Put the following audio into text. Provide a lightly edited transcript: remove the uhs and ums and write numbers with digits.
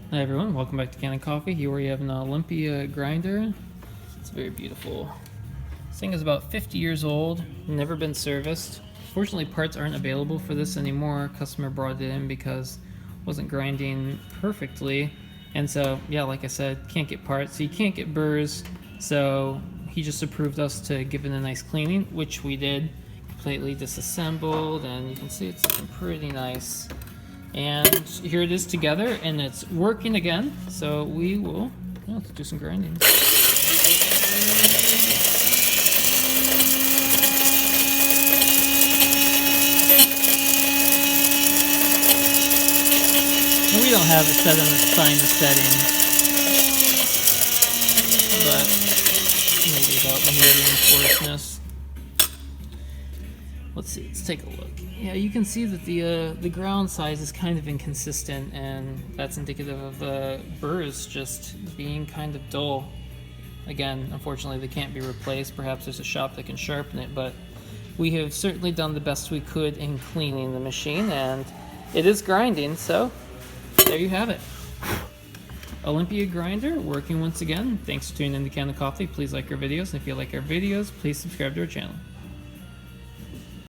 Hi everyone, welcome back to Kanen Coffee. Here we have an Olympia grinder. It's very beautiful. This thing is about 50 years old, never been serviced. Fortunately, parts aren't available for this anymore. Customer brought it in because it wasn't grinding perfectly. And so, yeah, like I said, can't get parts. So you can't get burrs. So he just approved us to give it a nice cleaning, which we did. Completely disassembled, and you can see it's looking pretty nice. And here it is together, and it's working again. So we will, let's do some grinding. And we don't have it set on the sinus setting, but maybe about medium coarseness. Let's see, let's take a look. Yeah, you can see that the ground size is kind of inconsistent, and that's indicative of the burrs just being kind of dull. Again, unfortunately, they can't be replaced. Perhaps there's a shop that can sharpen it, but we have certainly done the best we could in cleaning the machine, and it is grinding, so there you have it. Olympia grinder working once again. Thanks for tuning in to Kanen Coffee. Please like our videos, and if you like our videos, please subscribe to our channel.